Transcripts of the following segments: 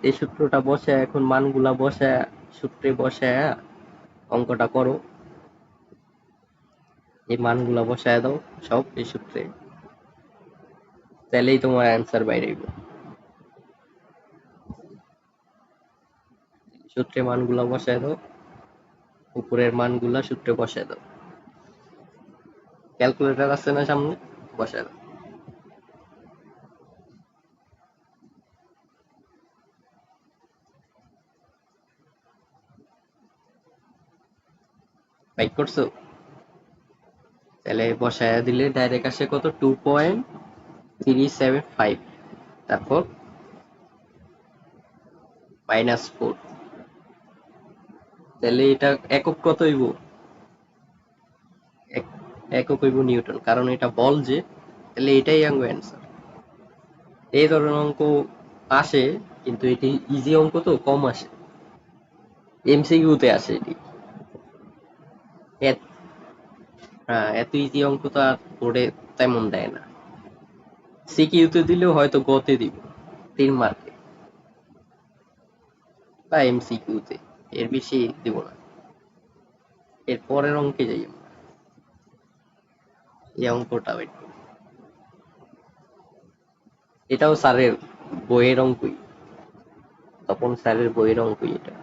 এই সূত্রটা বসে এখন মানগুলা বসে সূত্রে বসে অঙ্কটা করো। এই মানগুলা বসায় দাও সব এই সূত্রে, তাহলেই তোমার অ্যান্সার বাইরে হইব। সূত্রে মানগুলা বসায় দাও, উপরের মানগুলা সূত্রে বসায় দাও। ক্যালকুলেটর আছে না সামনে, বসায় দাও। বাইক করছো? তাহলে বসায় দিলে ডাইরেক্ট আসে কত, 2.375, তারপর -4। তাহলে এটা একক কত হইব? একক হইব নিউটন, কারণ এটা বল যে, তাহলে এটাই আমার অ্যান্সার। এই ধরনের অঙ্ক আসে, কিন্তু এটি ইজি অঙ্ক তো কম আসে, এমসিকিউতে আসে এটি। হ্যাঁ, এত ইজি অঙ্ক তো আর বোর্ডে তেমন দেয় না। সিকিউতে দিলেও হয়তো গতে দিব 3 মার্কে, বা এমসিকিউতে, এর বেশি দিব না। এর পরের অঙ্কে যাই আমরা, এই অঙ্কটা বের করি। এটাও স্যারের বইয়ের অঙ্কই, তপন স্যারের বইয়ের অঙ্কই এটা।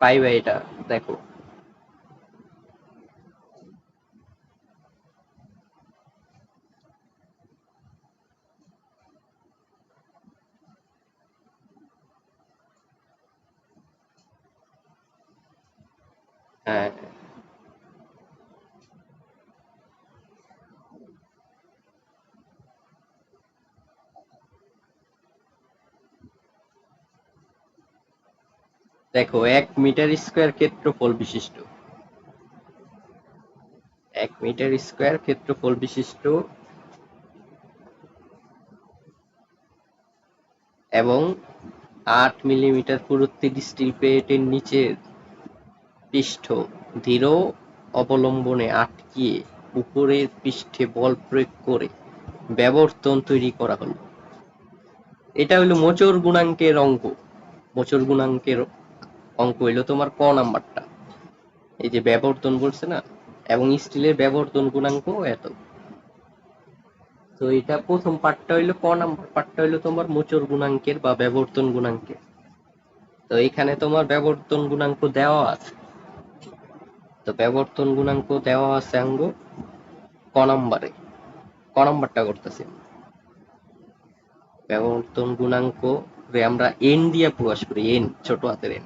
পাইবা এটা, দেখো। হ্যাঁ, দেখো 1 মিটার স্কোয়ার ক্ষেত্রফল বিশিষ্ট, 1 মিটার স্কোয়ার ক্ষেত্রফল বিশিষ্ট এবং 8 মিলিমিটার পুরুত্বের স্টিল প্লেটের নিচের পৃষ্ঠ দৃঢ় অবলম্বনে আটকিয়ে উপরের পৃষ্ঠে বল প্রয়োগ করে ব্যবর্তন তৈরি করা হলো। এটা হইলো মোচড় গুণাঙ্কের অঙ্ক। মোচড় গুণাঙ্কের অঙ্ক হইলো তোমার ক নাম্বারটা। এই যে ব্যবর্তন বলছে না, এবং স্টিলের ব্যবর্তন গুণাঙ্ক এত। তো এটা প্রথম পার্টটা হইলো ক নাম্বার পার্টটা হইলো তোমার মোচড় গুণাঙ্কের বা ব্যবর্তন গুণাঙ্কের। তো এখানে তোমার ব্যবর্তন গুণাঙ্ক দেওয়া আছে, তো ব্যবর্তন গুণাঙ্ক দেওয়া আছে আঙ্গ ক নাম্বারে, ক নাম্বারটা করতেছি। ব্যবর্তন গুণাঙ্ক রে আমরা এন দিয়ে প্রকাশ করি, এন ছোট হাতের এন,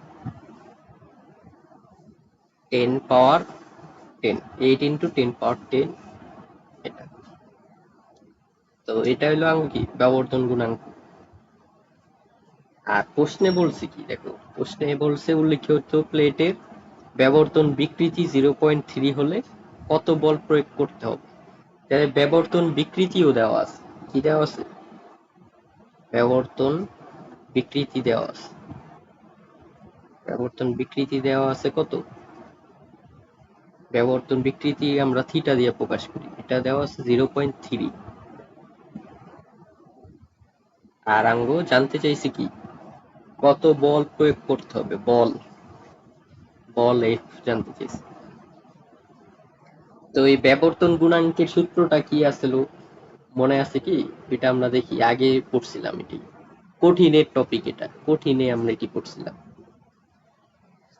10 পাওয়ার 10, 8 × 10 পাওয়ার 10, এটা। তো এটা হইলো আঙ্গ কি ব্যবর্তন গুণাঙ্ক। আর প্রশ্নে বলছে কি দেখো, প্রশ্নে বলছে উল্লিখিত প্লেটের ব্যবর্তন বিকৃতি 0.3 হলে কত বল প্রয়োগ করতে হবে। তাহলে ব্যবর্তন বিকৃতিও দেওয়া আছে, কি দেওয়া আছে, ব্যবর্তন বিকৃতি দেওয়া আছে। ব্যবর্তন বিকৃতি দেওয়া আছে কত, ব্যবর্তন বিকৃতি আমরা থিটা দিয়ে প্রকাশ করি, এটা দেওয়া আছে 0.3। আর আঙ্গ জানতে চাইছি কি কত বল প্রয়োগ করতে হবে, বল, বল এফ জানতে চাইছি। তো এই ব্যবর্তন গুণাঙ্কের সূত্রটা কি আসলো মনে আছে কি? এটা আমরা দেখি, আগে পড়ছিলাম এটি, কঠিনের টপিক, এটা কঠিনে আমরা এটি পড়ছিলাম।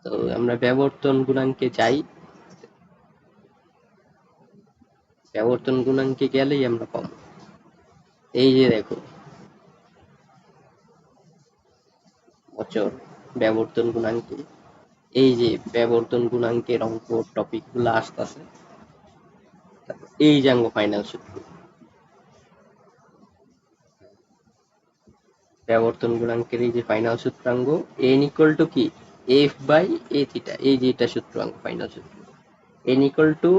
তো আমরা ব্যবর্তন গুণাঙ্কে যাই, ব্যবর্তন গুণাঙ্কে গেলেই আমরা পাবো। এই যে দেখো অচর ব্যবর্তন গুণাঙ্কে, এই যে ব্যবর্তন গুণাঙ্কের অঙ্ক টপিক গুলো আসতেছে, এই যে আঙ্গ ফাইনাল সূত্র, ব্যবর্তন গুণাঙ্কের এই যে ফাইনাল সূত্রাঙ্গ, এন ইকুয়াল টু কি এফ বাই এ থিটা, এই যে এটা সূত্রাঙ্গ ফাইনাল সূত্র, N equal to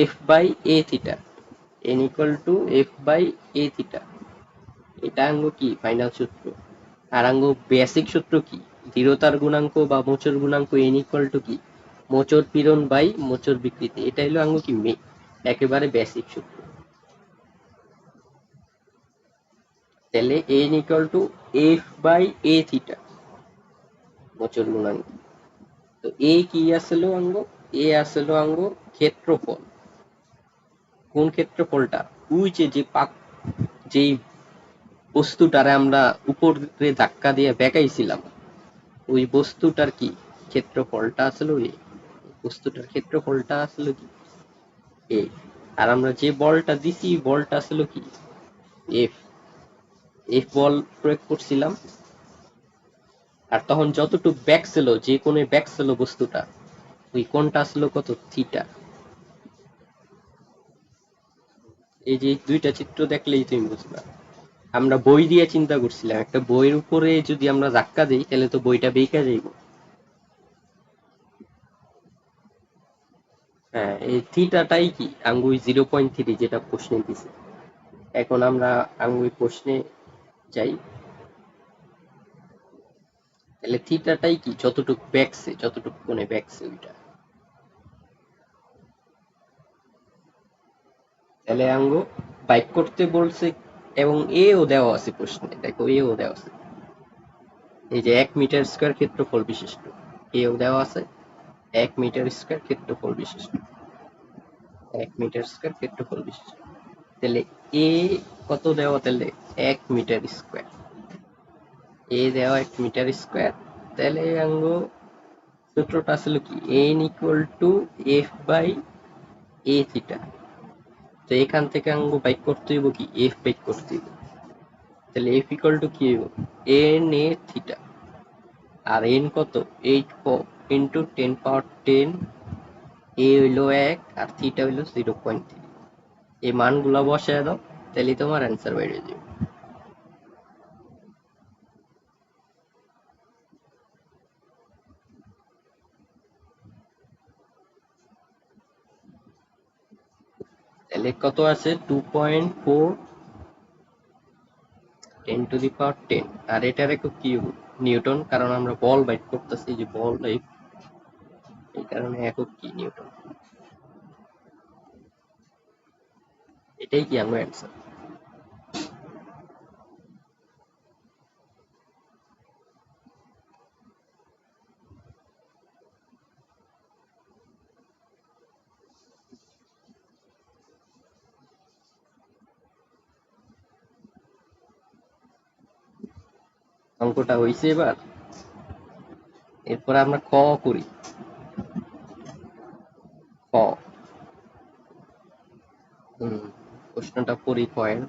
F by A theta, N equal to F by A theta, এটা আঙ্গ কি ফাইনাল সূত্র। আর আঙ্গ বেসিক সূত্র কি, দৃঢ়তার গুণাঙ্ক বা মোচড় গুণাঙ্ক এন ইকুয়াল টু কি মোচড় পীড়ন বাই মোচড় বিকৃতি, এটা হলো আঙ্গ কি একেবারে বেসিক সূত্র। তাহলে n equal to F by A theta অচল গুণাঙ্ক। তো এ কি আসলো আঙ্গ? এ আসলো আঙ্গ ক্ষেত্রফল। কোন ক্ষেত্রফলটা? ওই যে যেই বস্তুটারে আমরা উপরে ধাক্কা দিয়ে বেঁকাইছিলাম, ওই বস্তুটার কি ক্ষেত্রফলটা আসলে এ। বস্তুটার ক্ষেত্রফলটা আসলে কি এ। আর আমরা যে বলটা দিছি বলটা আসলে কি এফ। এফ বল প্রয়োগ করছিলাম, আর তখন যতটুক ব্যাক ছিল, যে কোণে ব্যাক ছিল বস্তুটা, ওই কোণটা আসলো কত? থিটা। এই যে দুইটা চিত্র দেখলেই তুমি বুঝবা। আমরা বই দিয়ে চিন্তা করছিলাম, একটা বইয়ের উপরে যদি আমরা ধাক্কা দিই তাহলে তো বইটা বেঁকে যাইব। হ্যাঁ, এই থিটাটাই কি আঙ্গুই 0.3 যেটা প্রশ্নে দিছে। এখন আমরা আঙ্গুই প্রশ্নে যাই। তাহলে থিটাটাই কি যতটুক ব্যাকছে, যতটুক কোণে ব্যাকছে ওইটা। তাহলে আঙ্গ বাইক করতে বলছে, এবং এও দেওয়া আছে প্রশ্নে, দেখো এও দেওয়া আছে। এই যে 1 মিটার স্কয়ার ক্ষেত্রফল বিশিষ্ট, এও দেওয়া আছে 1 মিটার স্কয়ার ক্ষেত্রফল বিশিষ্ট, 1 মিটার স্কয়ার ক্ষেত্রফল বিশিষ্ট। তাহলে এ কত দেওয়া? তাহলে 1 মিটার স্কয়ার। এ দেওয়া 1 মিটার স্কয়ার। তাহলে আঙ্গ সূত্রটা আসলে কি? N equal to F by A theta. তো এখান থেকে আঙ্গ বাইক করতে হইব কি এফ বাইক করতে হইব। তাহলে এফ ইকুয়াল টু কি হইব? N A theta. আর এন কত? 8 ইন্টু 10 পাওয়ার 10। এ হইলো 1 আর থিটা হইলো 0.3। এই মানগুলা বসায় দাও, তাহলে তোমার অ্যান্সার বের হয়ে যাবে। তাহলে কত আছে? 2.4 10⁻10। আর এটার একক কি হইব? নিউটন, কারণ আমরা বল বাইট করতেছি, যে বল এই কারণে একক কি? নিউটন। এটাই কি আমার অ্যান্সার। অঙ্কটা হইছে এবার। এরপর আমরা ক করি। ক। প্রশ্নটা পড়ি কয়েন।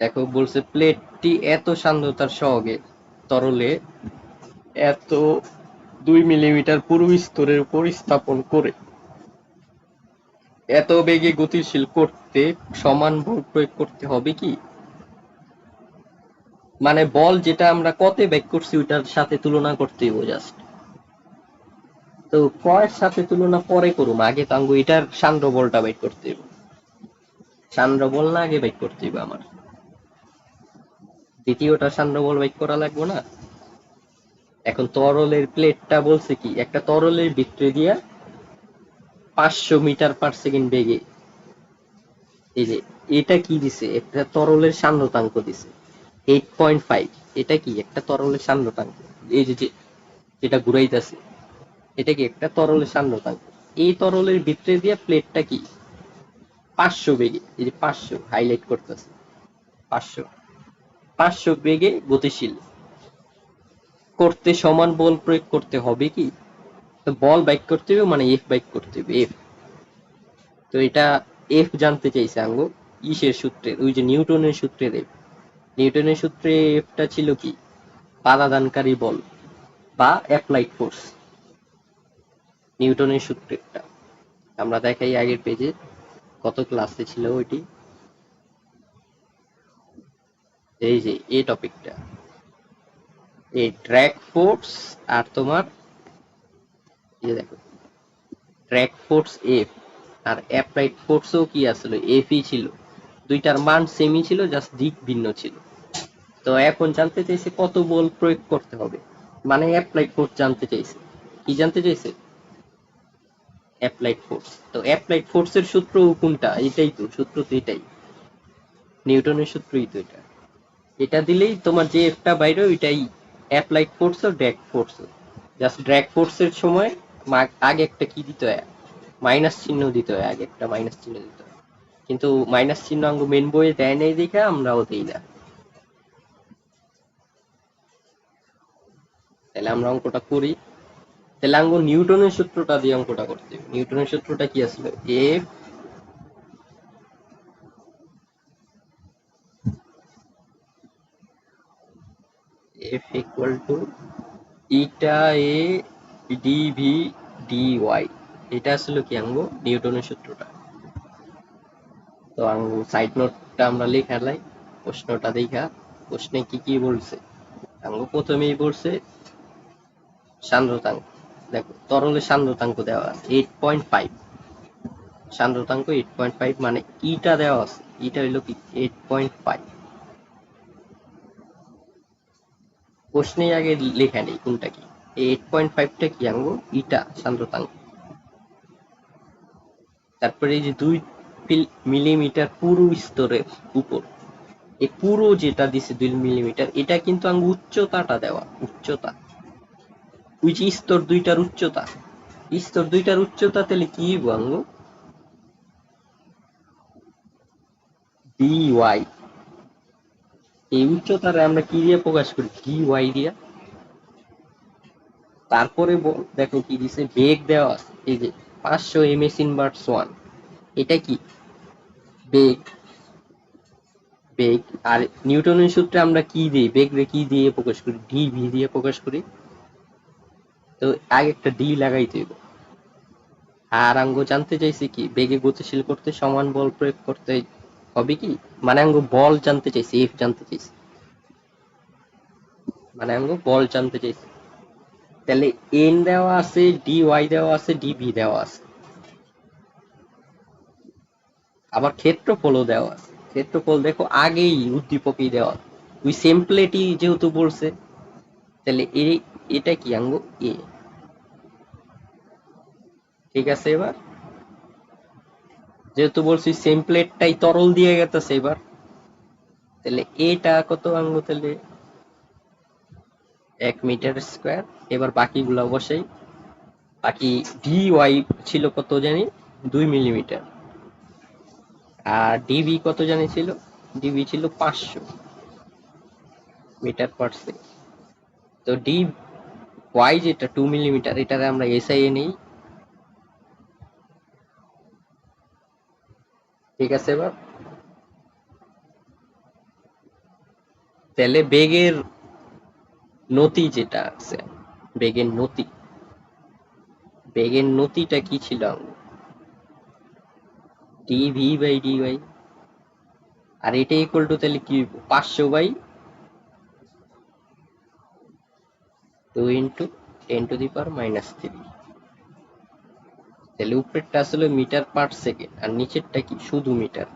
দেখো বলছে প্লেটটি এত সান্দ্রতার সহগে তরলে এত 2 মিলিমিটার পুরু স্তরের উপর স্থাপন করে এত বেগে গতিশীল করতে সমান বল প্রয়োগ করতে হবে কি? মানে বল যেটা আমরা কতে বেগ করছি ওইটার সাথে তুলনা করতে হইব জাস্ট। তো কয়ের সাথে তুলনা পরে করুম, আগে তো আঙ্গু এটার সান্দ্র বলটা বের করতে হইব। সান্দ্র বল না আগে বের করতে হইব আমার? দ্বিতীয়টা সান্দ্র বল বের করা লাগবে না? এখন তরলের প্লেটটা বলছে কি একটা তরলের ভিতরে দিয়া 500 মিটার/সেকেন্ড বেগে, এই যে এটা কি দিছে? একটা তরলের সান্দ্রতাঙ্ক দিছে 8.5। এটা কি একটা তরলের সান্দ্রতাঙ্ক? এই যে যেটা ঘুরাইতেছে, এটা কি একটা তরলের সান্দ্রতাঙ্ক? এই তরলের ভিতরে দিয়ে প্লেটটা কি 500 বেগে, এই যে 500 হাইলাইট করতেছে, 500 500 বেগে গতিশীল করতে সমান বল প্রয়োগ করতে হবে কি? তো বল বাইক করতে হবে, মানে এফ বাইক করতে হবে, এফ। তো এটা এফ জানতে চাইছে আঙ্গো ইসের সূত্রে, ওই যে নিউটনের সূত্রে এফ। নিউটনের সূত্রে এফটা ছিল কি পাদাদানকারী বল বা অ্যাপ্লাইড ফোর্স। নিউটনের সূত্রেরটা আমরা দেখাই আগের পেজে, কত ক্লাসে ছিল ওইটি। এই যে এই টপিকটা, এই ট্র্যাক ফোর্স আর তোমার এই দেখো track force F R applied ফোর্সও কি আসলে এফই ছিল। দুইটার মান সেমই ছিল, জাস্ট দিক ভিন্ন ছিল। তো এখন জানতে চাইছে কত বল প্রয়োগ করতে হবে, মানে অ্যাপ্লাইড ফোর্স জানতে চাইছে। কি জানতে চাইছে? Applied force. তো অ্যাপ্লাইড ফোর্সের সূত্র কোনটা? এটাই তো সূত্র, তো এটাই নিউটনের সূত্রই তো এটা। এটা দিলেই তোমার যে এফটা বাইরে ওইটাই অ্যাপ্লাইড ফোর্স ও ড্র্যাগ ফোর্স। জাস্ট ড্র্যাগ ফোর্সের সময় আগে একটা কি দিতে হয়, মাইনাস চিহ্ন দিতে হয়, আগে একটা মাইনাস চিহ্ন দিতে হয়। কিন্তু মাইনাস চিহ্ন আঙ্গু মেন বইয়ে দেয় নাই দেখে আমরাও দিই না। তাহলে আমরা অঙ্কটা করি। তাহলে আঙ্গু নিউটনের সূত্রটা দিয়ে অঙ্কটা করতে হবে। নিউটনের সূত্রটা কি আসলে? F F equal to eta A DV D Y. এটা আসলে কি আঙ্গু নিউটনের সূত্রটা। তো আঙ্গু সাইড নোটটা আমরা লেখালাই, প্রশ্নটা দেখা। প্রশ্নে কি কি বলছে আঙ্গু? প্রথমেই বলছে সান্দ্রতাঙ্ক। দেখো তরলের সান্দ্রতাঙ্ক দেওয়া আছে 8.5। সান্দ্রতাঙ্ক 8.5 মানে ইটা দেওয়া আছে, ইটা হইলো কি 8.5। প্রশ্নেই আগে লেখা নেই কোনটা কি। 8.5টা কি আঙ্গু? ইটা সান্দ্রতাঙ্ক। তারপরে এই যে 2 মিলিমিটার পুরো স্তরের উপর, এই পুরো যেটা দিছে 2 মিলিমিটার, এটা কিন্তু আঙ্গু উচ্চতাটা দেওয়া, উচ্চতা। ওই যে স্তর দুইটার উচ্চতা, স্তর দুইটার উচ্চতা তাহলে কি আঙ্গু? D Y. এই উচ্চতারে আমরা কি দিয়ে প্রকাশ করি? ডি ওয়াই দিয়া। তারপরে দেখো কি দিছে, বেগ দেওয়া আছে এই যে 500 ms/1। এটা কি? বেগ। বেগ। আর নিউটনের সূত্রে আমরা কি দিই? বেগ রে কি দিয়ে প্রকাশ করি? ডিভি দিয়ে প্রকাশ করি। তো আগে একটা ডি লাগাইতে হইব। আর আঙ্গো জানতে চাইছি কি, বেগে গতিশীল করতে সমান বল প্রয়োগ করতে হবে কি, মানে আঙ্গো বল জানতে চাইছি, এফ জানতে চাইছি, মানে আঙ্গো বল জানতে চাইছি। তাহলে এন দেওয়া আছে, ডি ওয়াই দেওয়া আছে, ডিভি দেওয়া আছে, আবার ক্ষেত্রফলও দেওয়া আছে। ক্ষেত্রফল দেখো আগেই উদ্দীপকেই দেওয়া, ওই সেম প্লেটই যেহেতু বলছে, তাহলে এটা কি আঙ্গো? এ। ঠিক আছে, এবার যেহেতু বলছি সেম প্লেটটাই তরল দিয়ে গেছে, এবার তাহলে এটা কত আঙ্গো? তাহলে 1 মিটার স্কোয়ার। এবার বাকিগুলা বসাই। বাকি ডি ওয়াই ছিল কত জানি? 2 মিলিমিটার। আর ডিবি কত জানি ছিল? ডিবি ছিল 500 মিটার/সেকেন্ড। তো ডি ওয়াই যেটা 2 মিলিমিটার, এটারে আমরা এসআই এ নেই। ঠিক আছে, এবার তাহলে বেগের নতি যেটা আছে, বেগের নতি, বেগের নতিটা কি ছিল? D V by D Y. আর এটা ইকুয়াল টু তাহলে কি 500/2 × 10⁻³ তাহলে উপরেরটা আসলে মিটার/সেকেন্ড আর নিচেরটা কি শুধু মিটার।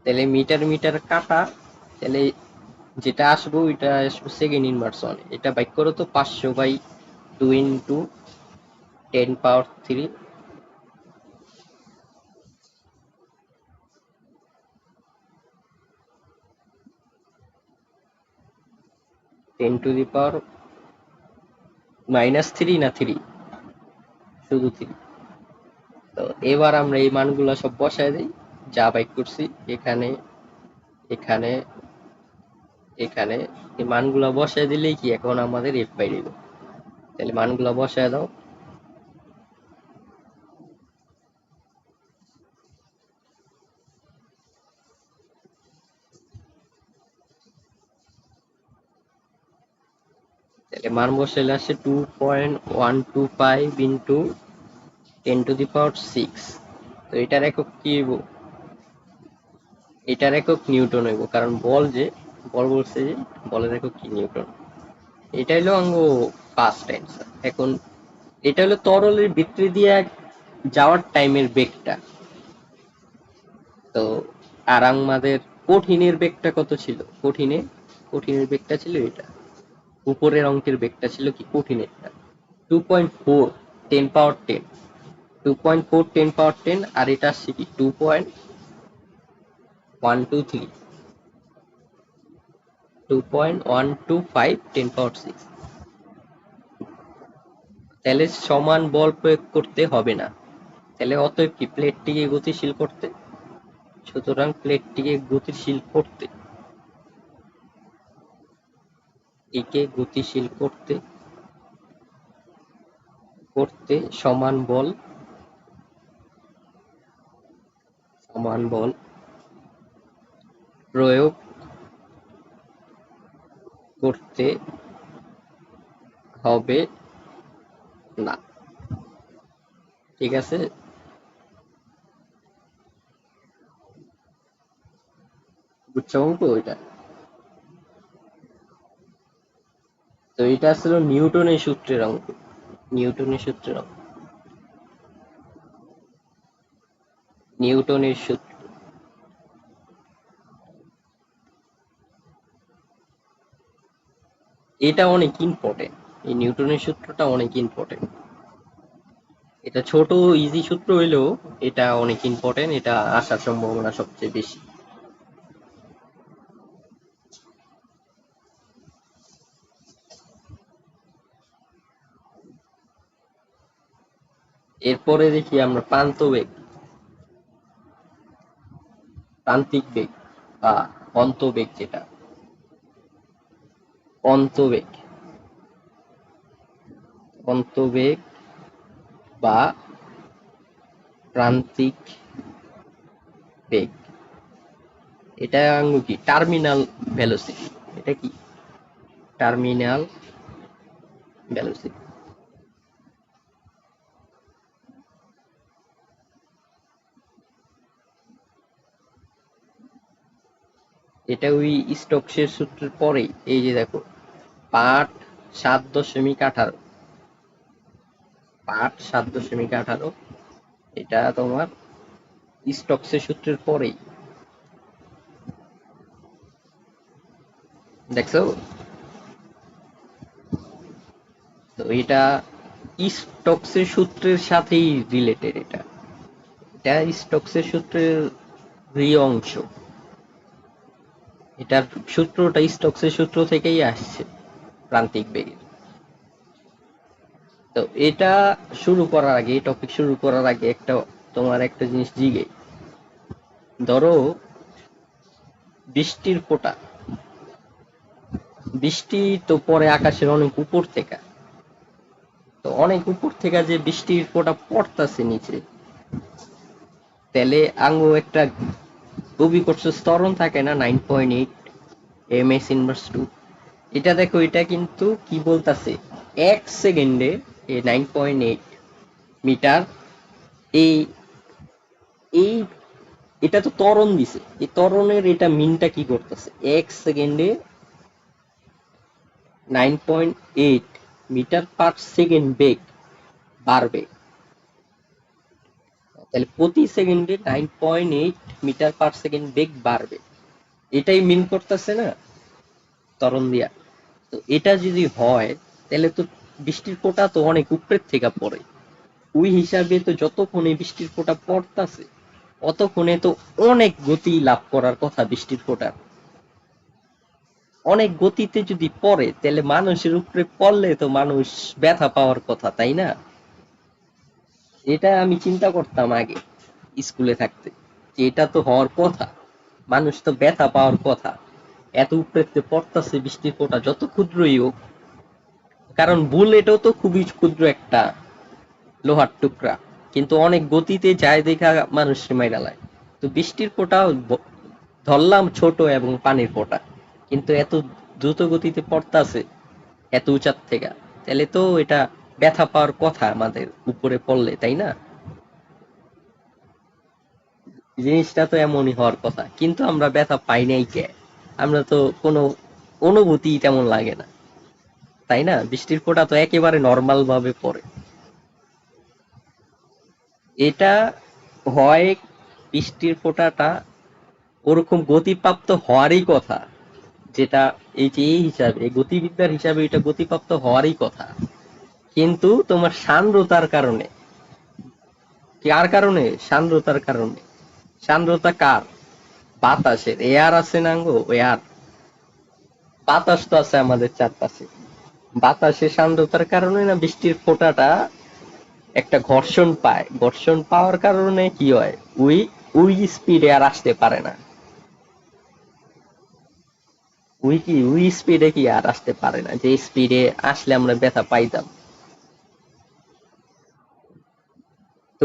তাহলে মিটার মিটার কাটা, তাহলে যেটা আসবো ওইটা আসবো সেকেন্ড ইনভার্স 1। এটা বাইক করো তো, 500/2 × 10⁻³ 10⁻³ না 3? শুধু 3। তো এবার আমরা এই মানগুলো সব বসায় দিই, যা বাইক করছি এখানে, এখানে, এখানে। এই মানগুলো বসায় দিলেই কি এখন আমাদের এফ বাইরে যাবে। তাহলে মানগুলো বসায় দাও। তাহলে মান বসাইলে আসে 2.125 × 10⁻⁶। তো এটার একক কি হইব? এটার একক নিউটন হইব, কারণ বল যে, বল বলছে যে বলের একক কি? নিউটন। এটা হলো অঙ্গ ফার্স্ট অ্যান্সার। এখন এটা হলো তরলের ভিতরে দিয়ে যাওয়ার টাইমের বেগটা। তো আর আমাদের কঠিনের বেগটা কত ছিল? কঠিনের বেগটা ছিল এটা, উপরের অঙ্কের বেগটা ছিল কি কঠিনেরটা 2.4 10⁻10। 2.4 10 power 10, আর এটা আসছে কি 2.123, 2.125 10 power 6। তাহলে সমান বল প্রয়োগ করতে হবে না। তাহলে অতএব কি প্লেটটিকে গতিশীল করতে, সুতরাং প্লেটটিকে গতিশীল করতে, একে গতিশীল করতে করতে সমান বল প্রয়োগ করতে হবে না। ঠিক আছে, বুঝছো অঙ্ক এটা? তো এটা ছিল নিউটনের সূত্রের অঙ্ক, নিউটনের সূত্রের অঙ্ক, নিউটনের সূত্র। এটা অনেক ইম্পর্টেন্ট, এই নিউটনের সূত্রটা অনেক ইম্পর্টেন্ট। এটা ছোট ইজি সূত্র হইলেও এটা অনেক ইম্পর্টেন্ট, এটা আসার সম্ভাবনা সবচেয়ে বেশি। এরপরে দেখি আমরা প্রান্তিক বেগ বা অন্তবেগ, যেটা অন্তবেগ, অন্তবেগ বা প্রান্তিক বেগ, এটা কি টার্মিনাল ভেলোসিটি, এটা কি টার্মিনাল ভেলোসিটি। এটা ওই স্টোকসের সূত্রের পরেই, এই যে দেখো পাঠ 7.18, পাঠ 7.18, এটা তোমার স্টোকসের সূত্রের পরেই, দেখছো? তো এটা স্টোকসের সূত্রের সাথেই রিলেটেড, এটা এটা স্টোকসের সূত্রের অংশ, এটার সূত্রটা স্টোকসের সূত্র থেকেই আসছে প্রান্তিক বেগের। তো এটা শুরু করার আগে, এই টপিক শুরু করার আগে তোমার একটা জিনিস জিগে, ধরো বৃষ্টির ফোঁটা, বৃষ্টি তো পরে আকাশের অনেক উপর থেকে, তো অনেক উপর থেকে যে বৃষ্টির ফোঁটা পড়তাছে নিচে, তাহলে আঙ্গু একটা অভিকর্ষ ত্বরণ থাকে না 9.8 ms²। এটা দেখো, এটা কিন্তু কি বলতাছে, 1 সেকেন্ডে 9.8 মিটার, এই এই এটা তো ত্বরণ দিছে, এই ত্বরণের এটা মিনটা কি করতেছে, 1 সেকেন্ডে 9.8 মিটার পার সেকেন্ড বেগ বাড়বে। তাহলে প্রতি সেকেন্ডে 9.8 মিটার পার সেকেন্ড বেগ বাড়বে, এটাই মিন করতেছে না ত্বরণ দিয়া। তো এটা যদি হয়, তাহলে তো বৃষ্টির ফোঁটা তো অনেক উপরের থেকে পড়ে, ওই হিসাবে তো যতক্ষণে বৃষ্টির ফোঁটা পড়তাছে অতক্ষণে তো অনেক গতি লাভ করার কথা বৃষ্টির ফোঁটার। অনেক গতিতে যদি পড়ে, তাহলে মানুষের উপরে পড়লে তো মানুষ ব্যথা পাওয়ার কথা, তাই না? এটা আমি চিন্তা করতাম আগে স্কুলে থাকতে, যে এটা তো হওয়ার কথা, মানুষ তো ব্যথা পাওয়ার কথা, এত উপরে পড়তাছে বৃষ্টির ফোঁটা যত ক্ষুদ্রই হোক, কারণ বুলেটও তো খুবই ক্ষুদ্র একটা লোহার টুকরা, কিন্তু অনেক গতিতে যায় দেখা মানুষ মাইরা লায়। তো বৃষ্টির ফোঁটা ধরলাম ছোট এবং পানির ফোঁটা, কিন্তু এত দ্রুত গতিতে পড়তাছে এত উঁচার থেকে, তাহলে তো এটা ব্যথা পাওয়ার কথা আমাদের উপরে পড়লে, তাই না? জিনিসটা তো এমনই হওয়ার কথা, কিন্তু আমরা ব্যথা পাই নাই কে? আমরা তো কোনো অনুভূতি তেমন লাগে না, তাই না? বৃষ্টির ফোঁটা তো একেবারে নর্মাল ভাবে পড়ে। এটা হয়, বৃষ্টির ফোঁটাটা ওরকম গতিপ্রাপ্ত হওয়ারই কথা, যেটা এই যে এই হিসাবে গতিবিদ্যার হিসাবে এটা গতিপ্রাপ্ত হওয়ারই কথা, কিন্তু তোমার সান্দ্রতার কারণে কার কারণে? সান্দ্রতার কারণে। সান্দ্রতা কার? বাতাসের। এয়ার আছে না গো, এয়ার। বাতাস তো আছে আমাদের চারপাশে। বাতাসে সান্দ্রতার কারণে না বৃষ্টির ফোঁটাটা একটা ঘর্ষণ পায়, ঘর্ষণ পাওয়ার কারণে কি হয়, ওই ওই স্পিডে আর আসতে পারে না। ওই স্পিডে কি আর আসতে পারে না, যে স্পিডে আসলে আমরা ব্যথা পাইতাম। তো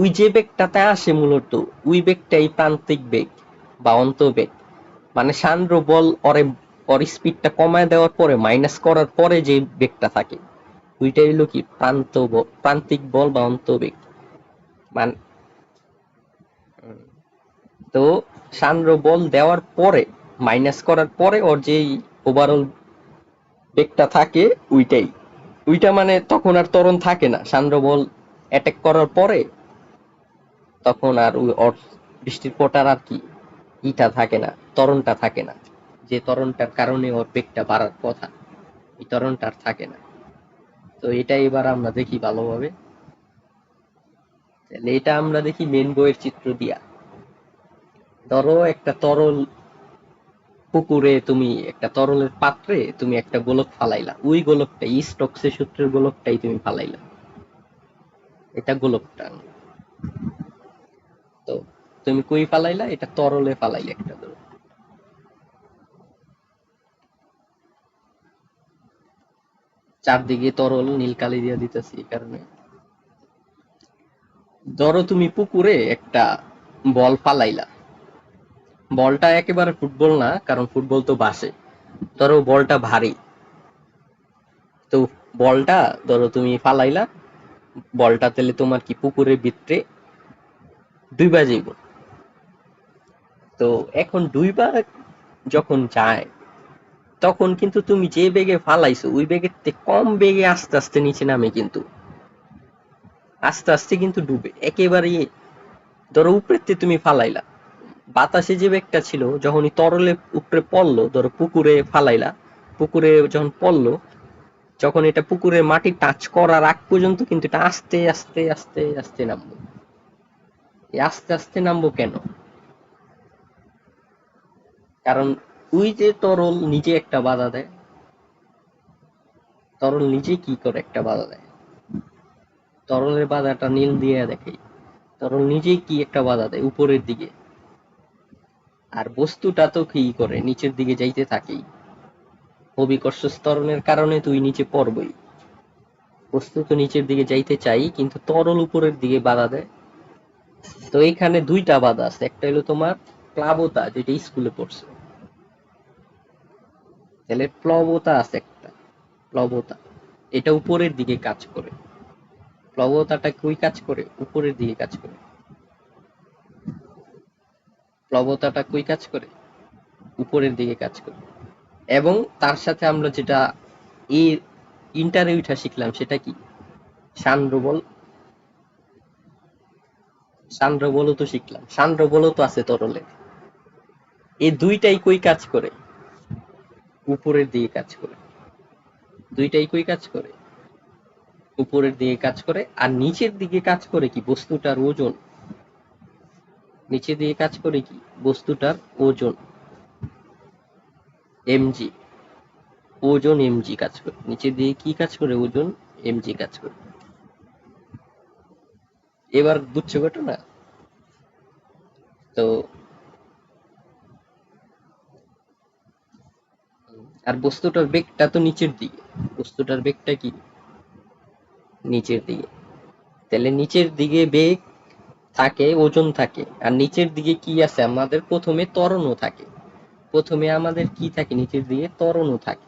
ওই যে বেগটাতে আসে মূলত, ওই বেগটাই প্রান্তিক বেগ বা অন্তবেগ। মানে সান্দ্র বল ওর স্পিডটা কমায় দেওয়ার পরে, মাইনাস করার পরে যে বেগটা থাকে, ওইটাই হলো কি প্রান্তিক বল বা অন্তবেগ। মানে তো সান্দ্র বল দেওয়ার পরে, মাইনাস করার পরে ওর যেই ওভারঅল বেগটা থাকে, ওইটাই। ওইটা মানে তখন আর ত্বরণ থাকে না, সান্দ্র বল অ্যাটাক করার পরে তখন আর ওই ওর বৃষ্টির পটার আর কি ইটা থাকে না, ত্বরণটা থাকে না। যে ত্বরণটার কারণে ওর বেগটা বাড়ার কথা, এই ত্বরণটা আর থাকে না। তো এটা এবার আমরা দেখি ভালোভাবে। তাহলে এটা আমরা দেখি মেন বইয়ের চিত্র দিয়া। ধরো একটা তরল পুকুরে, তুমি একটা তরলের পাত্রে তুমি একটা গোলক ফালাইলা, ওই গোলকটাই স্টোকসের সূত্রের গোলকটাই তুমি ফালাইলা, এটা গোলকটা। তো তুমি কই ফালাইলা? এটা তরলে ফালাইলা একটা, ধরো চারদিকে তরল নীল কালি দিয়ে দিতেছি এই কারণে। ধরো তুমি পুকুরে একটা বল ফালাইলা, বলটা একেবারে ফুটবল না, কারণ ফুটবল তো বাসে। ধরো বলটা ভারী, তো বলটা ধরো তুমি ফালাইলা, বলটা তাহলে তোমার কি পুকুরের ভিতরে ডুইবা যাইব। তো এখন ডুইবা যখন যায়, তখন কিন্তু তুমি যে বেগে ফালাইছো ওই বেগের থেকে কম বেগে আস্তে আস্তে নিচে নামে, কিন্তু আস্তে আস্তে কিন্তু ডুবে একেবারে। ধরো উপরের থেকে তুমি ফালাইলা, বাতাসে যে বেগটা ছিল যখনই তরলে উপরে পড়লো, ধরো পুকুরে ফালাইলা, পুকুরে যখন পড়লো, যখন এটা পুকুরের মাটি টাচ করার আগ পর্যন্ত কিন্তু এটা আস্তে আস্তে আস্তে আস্তে নামবো। এই আস্তে আস্তে নামবো কেন? কারণ ওই যে তরল নিজে একটা বাধা দেয়, তরল নিজে কি করে একটা বাধা দেয়, তরলের বাধাটা নীল দিয়ে দেখে। তরল নিজেই কি একটা বাধা দেয় উপরের দিকে, আর বস্তুটা তো কি করে নিচের দিকে যাইতে থাকেই। অভিকর্ষ ত্বরণের কারণে তুই নিচে পড়বই, বস্তু তো নিচের দিকে যাইতে চাই, কিন্তু তরল উপরের দিকে বাধা দেয়। তো এখানে দুইটা বাধা আছে, একটা হলো তোমার প্লাবতা, যেটা স্কুলে পড়ছে। তাহলে প্লবতা আছে একটা, প্লবতা, এটা উপরের দিকে কাজ করে। প্লবতাটা কই কাজ করে? উপরের দিকে কাজ করে। প্লবতাটা কই কাজ করে? উপরের দিকে কাজ করে। এবং তার সাথে আমরা যেটা এই ইন্টারভিউটা শিখলাম সেটা কি? সান্দ্রবল। সান্দ্রবলও তো শিখলাম, সান্দ্রবলও তো আছে তরলে। এই দুইটাই কই কাজ করে? উপরের দিকে কাজ করে। দুইটাই কই কাজ করে? উপরের দিকে কাজ করে। আর নিচের দিকে কাজ করে কি? বস্তুটার ওজন। নিচের দিকে কাজ করে কি? বস্তুটার ওজন, এমজি। ওজন এমজি কাজ করে নিচের দিকে, কি কাজ করে? ওজন এমজি কাজ করে। এবার বুঝছো ঘটনা? তো আর বস্তুটার বেগটা তো নিচের দিকে, বস্তুটার বেগটা কি? নিচের দিকে। তাহলে নিচের দিকে বেগ থাকে, ওজন থাকে, আর নিচের দিকে কি আছে আমাদের? প্রথমে ত্বরণও থাকে। প্রথমে আমাদের কি থাকে? নিচের দিকে ত্বরণও থাকে,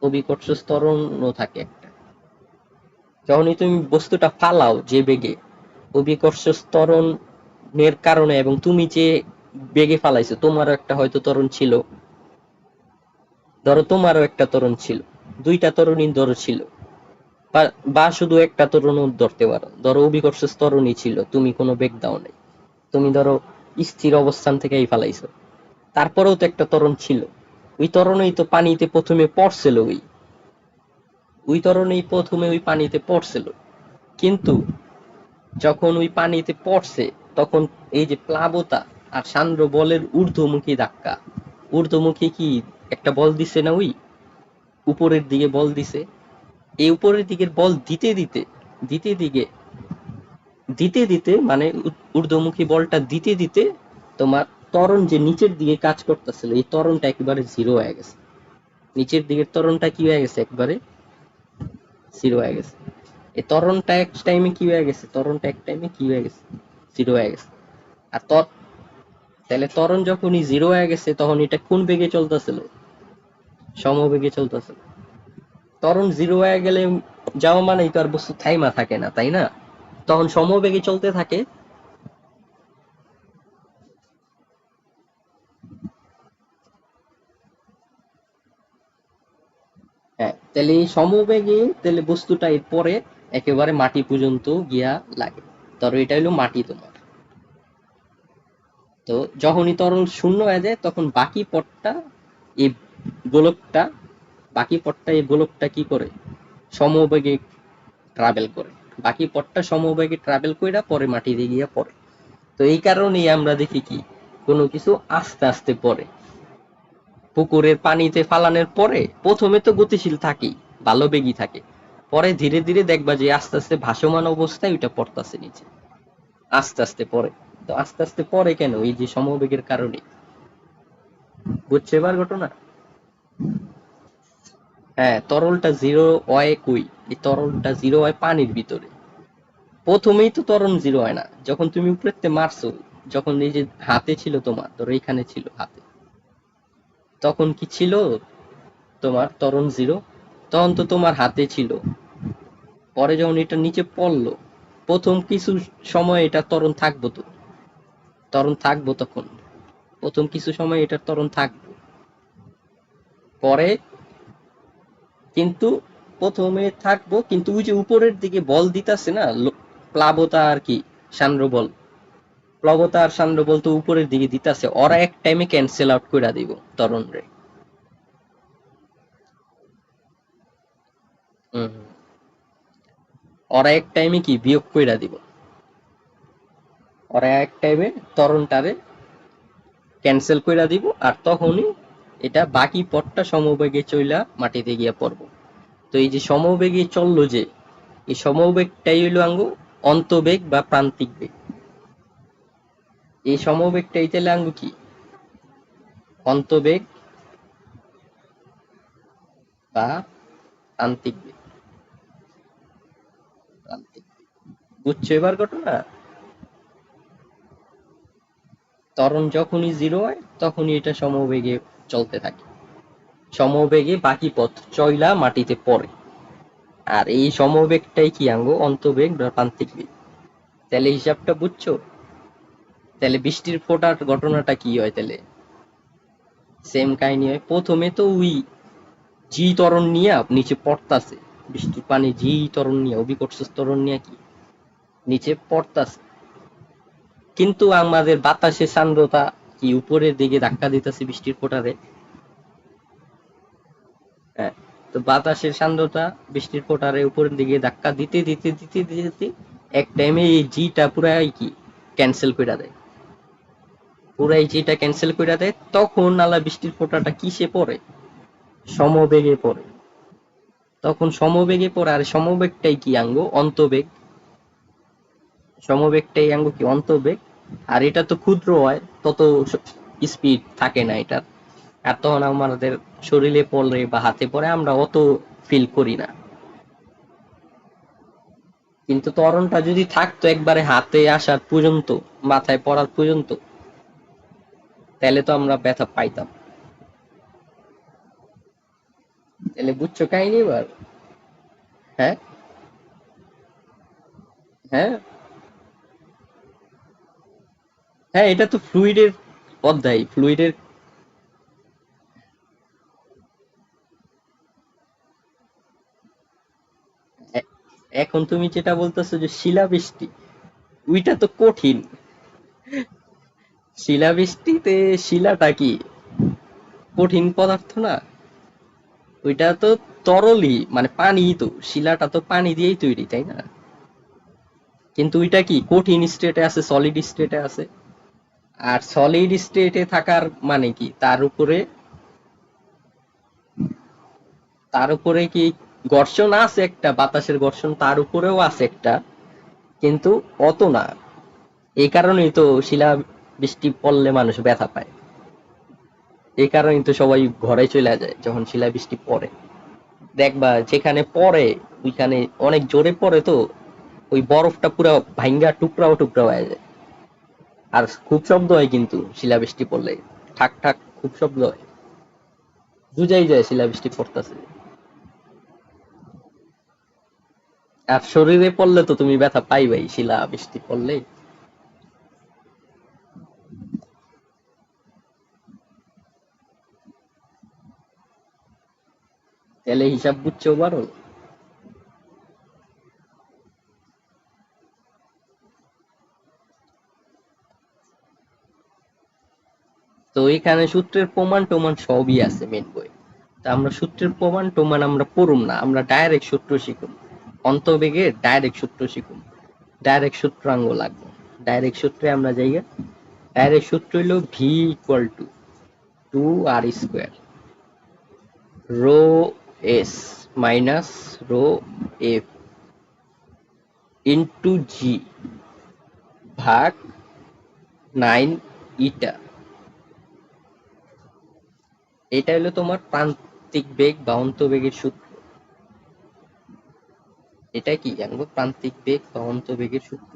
অভিকর্ষ ত্বরণও থাকে একটা। যখনই তুমি বস্তুটা ফালাও যে বেগে, অভিকর্ষ ত্বরণের কারণে, এবং তুমি যে বেগে ফালাইছো তোমারও একটা হয়তো ত্বরণ ছিল, ধরো তোমারও একটা ত্বরণ ছিল, দুইটা ত্বরণই ধরো ছিল, বা বা শুধু একটা ত্বরণও ধরতে পারো। ধরো অভিকর্ষ ত্বরণই ছিল, তুমি কোনো বেগ দাও নাই, তুমি ধরো স্থির অবস্থান থেকেই ফালাইছো, তারপরেও তো একটা ত্বরণ ছিল। ওই ত্বরণেই তো পানিতে প্রথমে পড়ছিল, ওই ত্বরণেই প্রথমে ওই পানিতে পড়ছিল। কিন্তু যখন ওই পানিতে পড়ছে তখন এই যে প্লাবতা আর সান্দ্র বলের ঊর্ধ্বমুখী ধাক্কা, ঊর্ধ্বমুখী কি একটা বল দিছে না, ওই উপরের দিকে বল দিছে, এই উপরের দিকের বল দিতে দিতে দিতে দিকে দিতে দিতে মানে ঊর্ধ্বমুখী বলটা দিতে দিতে তোমার ত্বরণ যে নিচের দিকে কাজ করতেছিল এই ত্বরণটা একেবারে জিরো হয়ে গেছে। নিচের দিকের ত্বরণটা কি হয়ে গেছে, একবারে জিরো হয়ে গেছে। এই ত্বরণটা এক টাইমে কি হয়ে গেছে, ত্বরণটা এক টাইমে কি হয়ে গেছে, জিরো হয়ে গেছে। আর তাহলে ত্বরণ যখনই জিরো হয়ে গেছে তখন এটা কোন বেগে চলতেছিল, সমবেগে চলতেছিল। ত্বরণ জিরো হয়ে গেলে যাওয়া মানেই তো আর বস্তু থাইমা থাকে না, তাই না? তখন সমবেগে চলতে থাকে। হ্যাঁ, তাহলে এই সমবেগে তাহলে বস্তুটা এরপরে একেবারে মাটি পর্যন্ত গিয়া লাগে। ধরো এটা হলো মাটি তোমার। তো যখনই তরল শূন্য হয়ে যায় তখন বাকি পথটা এই গোলকটা বাকি পথটা এই গোলকটা কি করে, সমবেগে ট্রাভেল করে। বাকি পথটা সমবেগে ট্রাভেল কইরা পরে মাটিতে গিয়া পড়ে। তো এই কারণেই আমরা দেখি কি কোনো কিছু আস্তে আস্তে পড়ে। পুকুরের পানিতে ফালানোর পরে প্রথমে তো গতিশীল থাকেই, ভালো বেগই থাকে, পরে ধীরে ধীরে দেখবা যে আস্তে আস্তে ভাসমান অবস্থায় ওইটা পড়তাছে নিচে, আস্তে আস্তে পড়ে। তো আস্তে আস্তে পড়ে কেন, এই যে সমবেগের কারণে। বুঝছো এবার ঘটনা? হ্যাঁ, তরলটা জিরো হয় কই, এই তরলটা জিরো হয় পানির ভিতরে। প্রথমেই তো ত্বরণ জিরো হয় না, যখন তুমি উপরেতে মারছো, যখন এই যে হাতে ছিল তোমার, ধরো এখানে ছিল হাতে, তখন কি ছিল তোমার ত্বরণ জিরো? তখন তো তোমার হাতে ছিল। পরে যখন এটা নিচে পড়লো, প্রথম কিছু সময় এটা ত্বরণ থাকবো, তো ত্বরণ থাকবো তখন, প্রথম কিছু সময় এটার ত্বরণ থাকবো। পরে কিন্তু প্রথমে থাকবো, কিন্তু ওই যে উপরের দিকে বল দিতাছে না, প্লাবতা আর কি সান্দ্র বল, প্লাবতা আর সান্দ্র বল তো উপরের দিকে দিতাছে, ওরা এক টাইমে ক্যান্সেল আউট করে দিব ত্বরণ রে। হুম, ওরা এক টাইমে কি বিয়োগ কইরা দিব, ওরা এক টাইমে ত্বরণটারে ক্যান্সেল কইরা দিব, আর তখনই এটা বাকি পথটা সমবেগে চইলা মাটিতে গিয়া পড়বো। তো এই যে সমবেগে চললো যে, এই সমবেগটাই হইলো আঙ্গু অন্তবেগ বা প্রান্তিক বেগ। এই সমবেগটাই তাহলে আঙ্গু কি অন্তবেগ বা প্রান্তিক বেগ, প্রান্তিক বেগ। বুঝছো এবার ঘটনা? ত্বরণ যখনই জিরো হয় তখনই এটা সমবেগে চলতে থাকে, সমবেগে বাকি পথ চইলা মাটিতে পড়ে। আর এই সমবেগটাই কি আঙ্গু অন্তবেগ বা প্রান্তিক বেগ। তাহলে হিসাবটা বুঝছো? তাহলে বৃষ্টির ফোঁটার ঘটনাটা কি হয়, তাহলে সেম কাহিনী হয়। প্রথমে তো ওই জি ত্বরণ নিয়ে নিচে পড়তাছে, বৃষ্টির পানি জি ত্বরণ নিয়ে, অভিকর্ষ ত্বরণ নিয়ে কি নিচে পড়তাছে, কিন্তু আমাদের বাতাসের সান্দ্রতা কি উপরের দিকে ধাক্কা দিতেছে বৃষ্টির ফোঁটারে। হ্যাঁ, তো বাতাসের সান্দ্রতা বৃষ্টির ফোঁটারে উপরের দিকে ধাক্কা দিতে দিতে দিতে দিতে এক টাইমে এই জিটা পুরাই কি ক্যান্সেল করে দেয়, পুরাই জিটা ক্যান্সেল করে দেয়, তখন আলা বৃষ্টির ফোঁটাটা কিসে পড়ে, সমবেগে পড়ে। তখন সমবেগে পড়ে, আর সমবেগটাই কি আঙ্গ অন্তবেগ, সমবেগটাই আঙ্গ কি অন্তবেগ। আর এটা তো ক্ষুদ্র হয়, তত স্পিড থাকে না এটার। আর তখন আমাদের শরীরে পড়লে বা হাতে পড়ে আমরা অত ফিল করি না। কিন্তু ত্বরণটা যদি থাকতো একবারে হাতে আসার পর্যন্ত, মাথায় পড়ার পর্যন্ত, তাহলে তো আমরা ব্যথা পাইতাম। তাহলে বুঝছো কাহিনী এবার? হ্যাঁ, হ্যাঁ, হ্যাঁ, এটা তো ফ্লুইডের অধ্যায়, ফ্লুইডের। এখন তুমি যেটা বলতেছো যে শিলাবৃষ্টি, ওইটা তো কঠিন। শিলাবৃষ্টিতে শিলাটা কি কঠিন পদার্থ না, ওইটা তো তরলই, মানে পানি, তো শিলাটা তো পানি দিয়েই তৈরি, তাই না? কিন্তু এটা কি কঠিন স্টেটে আছে, সলিড স্টেটে আছে। আর সলিড স্টেটে থাকার মানে কি, তার উপরে কি ঘর্ষণ আছে একটা, বাতাসের ঘর্ষণ তার উপরেও আছে একটা, কিন্তু অত না। এই কারণেই তো শিলা বৃষ্টি পড়লে মানুষ ব্যথা পায়। এই কারণেই তো সবাই ঘরে চলে যায় যখন শিলা বৃষ্টি পড়ে। দেখবা যেখানে পড়ে ওইখানে অনেক জোরে পড়ে তো, ওই বরফটা পুরো ভাঙ্গা টুকরাও টুকরা হয়ে যায়। আর খুব শব্দ হয় কিন্তু শিলাবৃষ্টি পড়লে, ঠাক ঠাক খুব শব্দ হয়, বুঝাই যায় শিলাবৃষ্টি পড়তেছে। আর শরীরে পড়লে তো তুমি ব্যথা পাইবাই শিলাবৃষ্টি পড়লে। তাহলে হিসাব বুঝছো পারো? তো এখানে সূত্রের প্রমাণ টমাণ সবই আছে মেন বই। তা আমরা সূত্রের প্রমাণ টমাণ আমরা পড়ুম না, আমরা ডাইরেক্ট সূত্র শিখুম। অন্তবেগে ডাইরেক্ট সূত্র শিখুম, ডাইরেক্ট সূত্রাঙ্গ লাগবে। ডাইরেক্ট সূত্রে আমরা যাইগা, ডাইরেক্ট সূত্র হইল V equal to 2r² rho S minus rho F into G ভাগ 9 ইটা। এটা হলো তোমার প্রান্তিক বেগ বা অন্তবেগের সূত্র। এটা কি জানবো, প্রান্তিক বেগ বা অন্তবেগের সূত্র।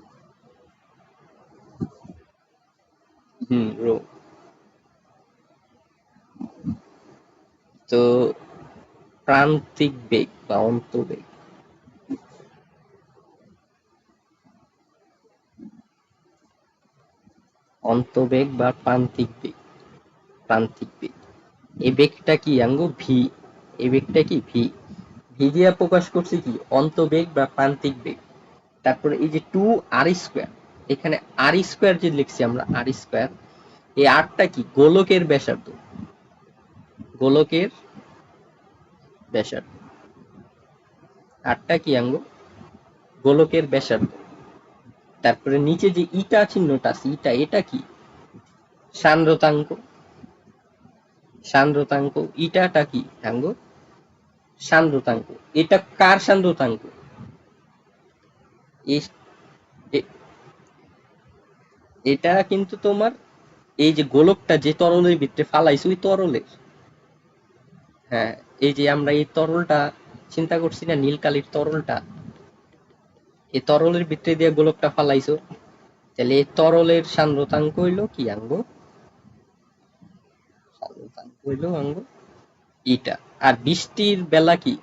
রো। তো প্রান্তিক বেগ বা অন্তবেগ, অন্তবেগ বা প্রান্তিক বেগ, প্রান্তিক বেগ, এই বেগটা কি আঙ্গো ভি। এই বেগটা কি ভি, ভি দিয়া প্রকাশ করছি কি অন্তবেগ বা প্রান্তিক বেগ। তারপরে এই যে 2r², এখানে r² যে লিখছি আমরা r², এই আরটা কি গোলকের ব্যাসার্ধ, গোলকের ব্যাসার্ধ। আরটা কি আঙ্গ গোলকের ব্যাসার্ধ। তারপরে নিচে যে ইটা চিহ্নটা আছে, ইটা, এটা কি সান্দ্রতাঙ্ক, সান্দ্রতাঙ্ক। ইটাটা কি আঙ্গ সান্দ্রতাঙ্ক। এটা কার সান্দ্রতাঙ্ক, এটা কিন্তু তোমার এই যে গোলকটা যে তরলের ভিতরে ফালাইছে ওই তরলের। হ্যাঁ, এই যে আমরা এই তরলটা চিন্তা করছি না, নীল কালির তরলটা, এই তরলের ভিতরে দিয়ে গোলকটা ফালাইছো, তাহলে এই তরলের সান্দ্রতাঙ্ক হইলো কি আঙ্গ, সান্দ্রতাঙ্ক হইলো আঙ্গ ইটা। আর বৃষ্টির বেলা কি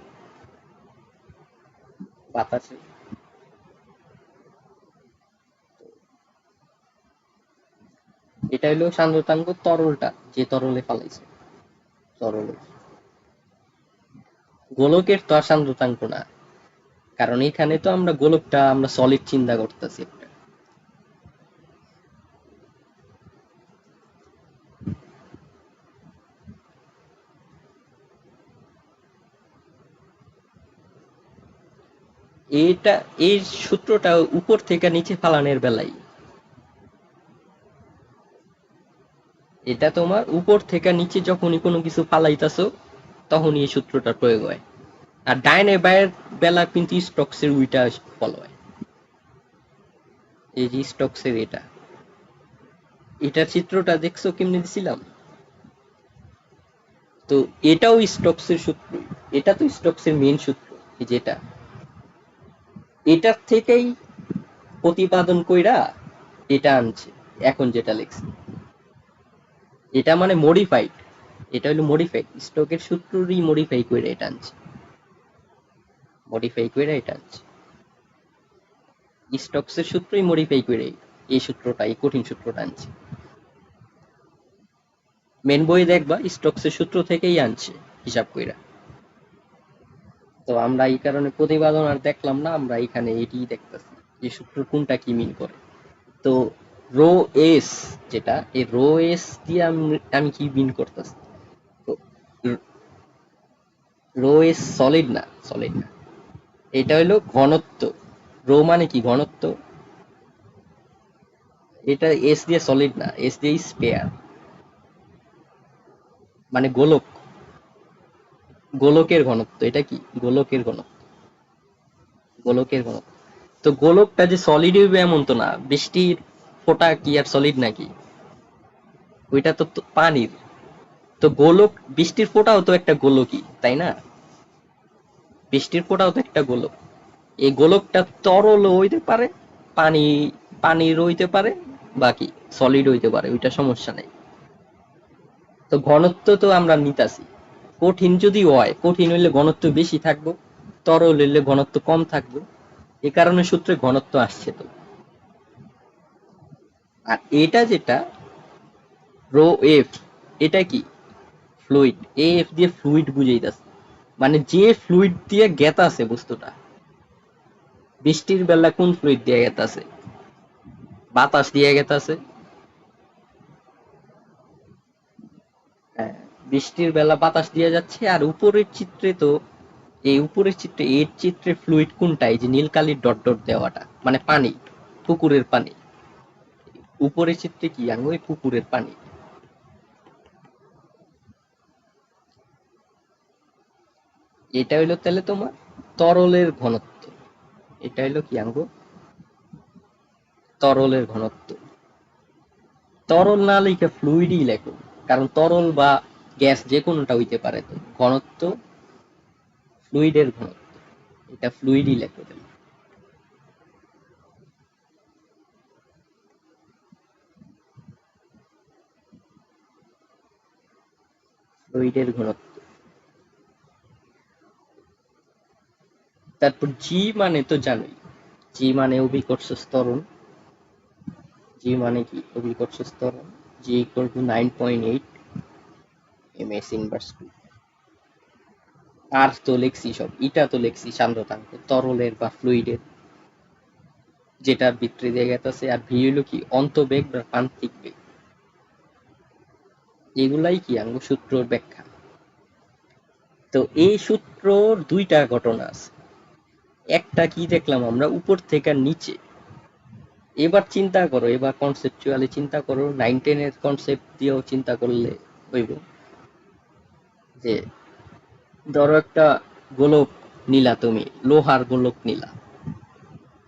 বাতাসে, এটা হইলো সান্দ্রতাঙ্ক তরলটা যে তরলে ফালাইছে, তরলের। গোলকের তো আর সান্দ্রতাঙ্ক না, কারণ এখানে তো আমরা গোলকটা আমরা সলিড চিন্তা করতেছি একটা। এটা, এই সূত্রটা উপর থেকে নিচে ফালানোর বেলায়, এটা তোমার উপর থেকে নিচে যখনই কোনো কিছু ফালাইতাছো তখনই এই সূত্রটা প্রয়োগ হয়। আর ডাইনে বায়ের বেলা কিন্তু স্টকসের উইটা ফলো হয়। এই যে স্টকসের এটা, এটার চিত্রটা দেখছো কেমনে দিছিলাম। তো এটাও স্টকসের সূত্র, এটা তো স্টকসের মেন সূত্র। এই যেটা, এটার থেকেই প্রতিপাদন কইরা এটা আনছে এখন যেটা লিখছি। এটা মানে মডিফাইড, এটা হলো মডিফাইড, স্টকের সূত্রই মডিফাই করে এটা আনছে, মডিফাই করে এটা আনছে। স্টকসের সূত্রই মডিফাই করে এই সূত্রটা, এই কঠিন সূত্রটা আনছে। মেন বইয়ে দেখবা স্টকসের সূত্র থেকেই আনছে হিসাব কইরা। তো আমরা এই কারণে প্রতিপাদন আর দেখলাম না, আমরা এখানে এটিই দেখতেছি এই সূত্র কোনটা কি মিন করে। তো রো এস, যেটা এই রো এস দিয়ে আমি কি মিন করতেছি। তো রো এস সলিড না, সলিড না, এটা হলো ঘনত্ব। রো মানে কি ঘনত্ব, এটা এস দিয়ে সলিড না, এস দিয়ে স্পেয়ার, মানে গোলক। গোলকের ঘনত্ব, এটা কি গোলকের ঘনত্ব, গোলকের ঘনত্ব। তো গোলকটা যে সলিড হইবে এমন তো না, বৃষ্টির ফোঁটা কি আর সলিড নাকি? ওইটা তো তো পানির। তো গোলক, বৃষ্টির ফোঁটাও তো একটা গোলকই, তাই না? বৃষ্টির ফোঁটাও তো একটা গোলক। এই গোলকটা তরল হইতে পারে, পানি, পানির হইতে পারে, বাকি সলিড হইতে পারে, ওইটা সমস্যা নেই। তো ঘনত্ব তো আমরা নিতাছি। কঠিন যদি হয়, কঠিন হইলে ঘনত্ব বেশি থাকবো, তরল হইলে ঘনত্ব কম থাকবো। এ কারণে সূত্রে ঘনত্ব আসছে তো। আর এটা যেটা রো এফ, এটা কি ফ্লুইড, এফ দিয়ে ফ্লুইড বুঝাইতাছে, মানে যে ফ্লুইড দিয়ে গেতাছে বস্তুটা। বৃষ্টির বেলা কোন ফ্লুইড দিয়ে গেতাছে? বাতাস দিয়ে গেতাছে। হ্যাঁ, বৃষ্টির বেলা বাতাস দিয়ে যাচ্ছে। আর উপরের চিত্রে তো, এই উপরের চিত্রে, এর চিত্রে ফ্লুইড কোনটা? এই যে নীল কালির ডট ডট দেওয়াটা, মানে পানি, পুকুরের পানি। উপরের চিত্রে কি আঙ্গো? ওই পুকুরের পানি। এটা হইলো তাহলে তোমার তরলের ঘনত্ব। এটা হইলো কি আঙ্গো? তরলের ঘনত্ব। তরল না লিখে ফ্লুইডই লেখো, কারণ তরল বা গ্যাস যে কোনোটা হইতে পারে। তো ঘনত্ব, ফ্লুইডের ঘনত্ব, এটা ফ্লুইডই লেখো তাহলে। ফ্লুইডের ঘনত্ব। তারপর জি মানে তো জানোই, জি মানে অভিকর্ষ ত্বরণ। জি মানে কি? অভিকর্ষ ত্বরণ। G equal to 9.8 MS inverse two. আর তো লেখছি সব, ইটা তো লেখছি সান্দ্রতাঙ্ক তরলের বা ফ্লুইডের, যেটার ভিতরে দিয়ে গেছে। আর ভি হলো কি? অন্তবেগ বা প্রান্তিক বেগ। এগুলাই কি আঙ্গ সূত্রর ব্যাখ্যা। তো এই সূত্রর দুইটা ঘটনা আছে। একটা কি দেখলাম আমরা, উপর থেকে নিচে। এবার চিন্তা করো, এবার কনসেপচুয়ালি চিন্তা করো, 9-10 এর কনসেপ্ট দিয়েও চিন্তা করলে হইব যে, ধরো একটা গোলক নিলা, তুমি লোহার গোলক নিলা,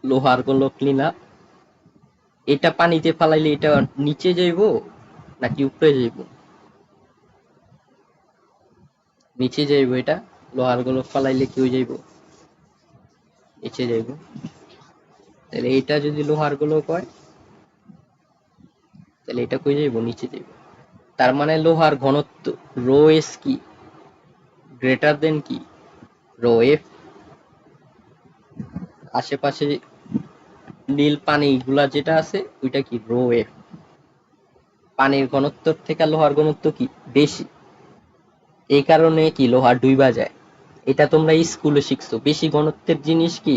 লোহার গোলক নিলা, এটা পানিতে ফালাইলে এটা নিচে যাইব নাকি উপরে যাইব? নিচে যাইব। এটা লোহার গোলক ফালাইলে কি হয়ে যাইব? নিচে যাইব। তাহলে এটা যদি লোহার গোলক হয়, তাহলে এটা কই যাইব? নিচে যাইব। তার মানে লোহার ঘনত্ব রো এস কি গ্রেটার দেন কি রো এফ। আশেপাশে নীল পানি গুলা যেটা আছে ওইটা কি রো এফ। পানির ঘনত্ব থেকে লোহার ঘনত্ব কি বেশি, এই কারণে কি লোহা ডুইবা যায়। এটা তোমরা স্কুলে শিখছো। বেশি ঘনত্বের জিনিস কি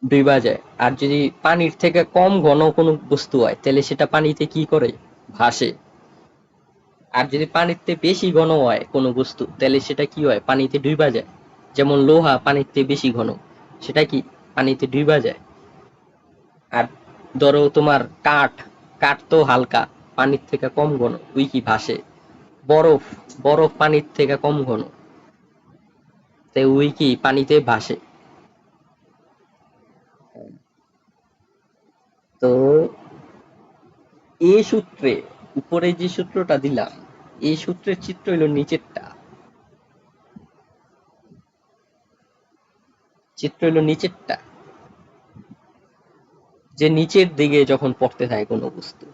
ডুইবা যায়। আর যদি পানির থেকে কম ঘন কোনো বস্তু হয়, তাহলে সেটা পানিতে কি করে? ভাসে। আর যদি পানিতে বেশি ঘন হয় কোনো বস্তু, তাহলে সেটা কি হয়? পানিতে ডুইবা যায়। যেমন লোহা পানিতে বেশি ঘন, সেটা কি পানিতে ডুইবা যায়। আর ধরো তোমার কাঠ, কাঠ তো হালকা, পানির থেকে কম ঘন, ওই কি ভাসে। বরফ, বরফ পানির থেকে কম ঘন, তাই ওই কি পানিতে ভাসে। তো এই সূত্রে, উপরে যে সূত্রটা দিলাম, এই সূত্রের চিত্র হইল নিচেরটা। চিত্র হইল নিচেরটা, যে নিচের দিকে যখন পড়তে থাকে কোনো বস্তু,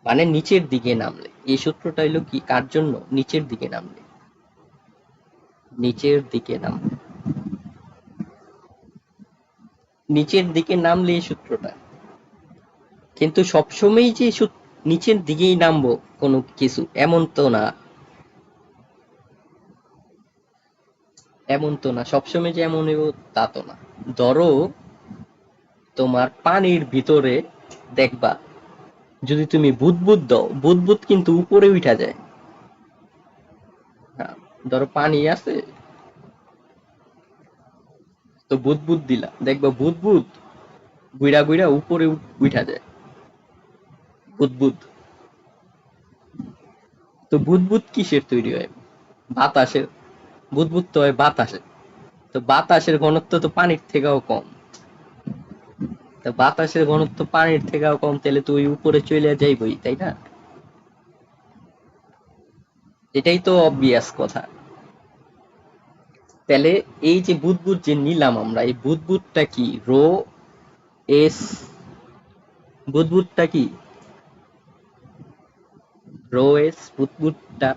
মানে নিচের দিকে নামলে। এই সূত্রটা হইলো কি কার জন্য? নিচের দিকে নামলে। নিচের দিকে নামলে, নিচের দিকে নামলে এই সূত্রটা। কিন্তু সবসময় যে নিচের দিকেই নামবো কোনো কিছু, এমন তো না। এমন তো না সবসময় যে এমন হইব, তা তো না। ধরো তোমার পানির ভিতরে দেখবা, যদি তুমি বুদবুদ দাও, বুদবুদ কিন্তু উপরে উঠা যায়। হ্যাঁ, ধরো পানি আছে, তো বুদবুদ দিলা, দেখবা বুদবুদ গুইড়া গুইড়া উপরে উঠা যায়। বুদবুদ। তো বুদবুদ কিসের তৈরি হয়? বাতাসের। বুদবুদ তো হয় বাতাসে। তো বাতাসের ঘনত্ব তো পানির থেকেও কম। তো বাতাসের ঘনত্ব পানির থেকেও কম, তাহলে তো ওই উপরে চলে যাইবই, তাই না? এটাই তো অবভিয়াস কথা। তাহলে এই যে বুদবুদ যে নিলাম আমরা, এই বুদবুদটা কি? Rho S. বুদবুদটা কি? Rho S বুদবুদটা।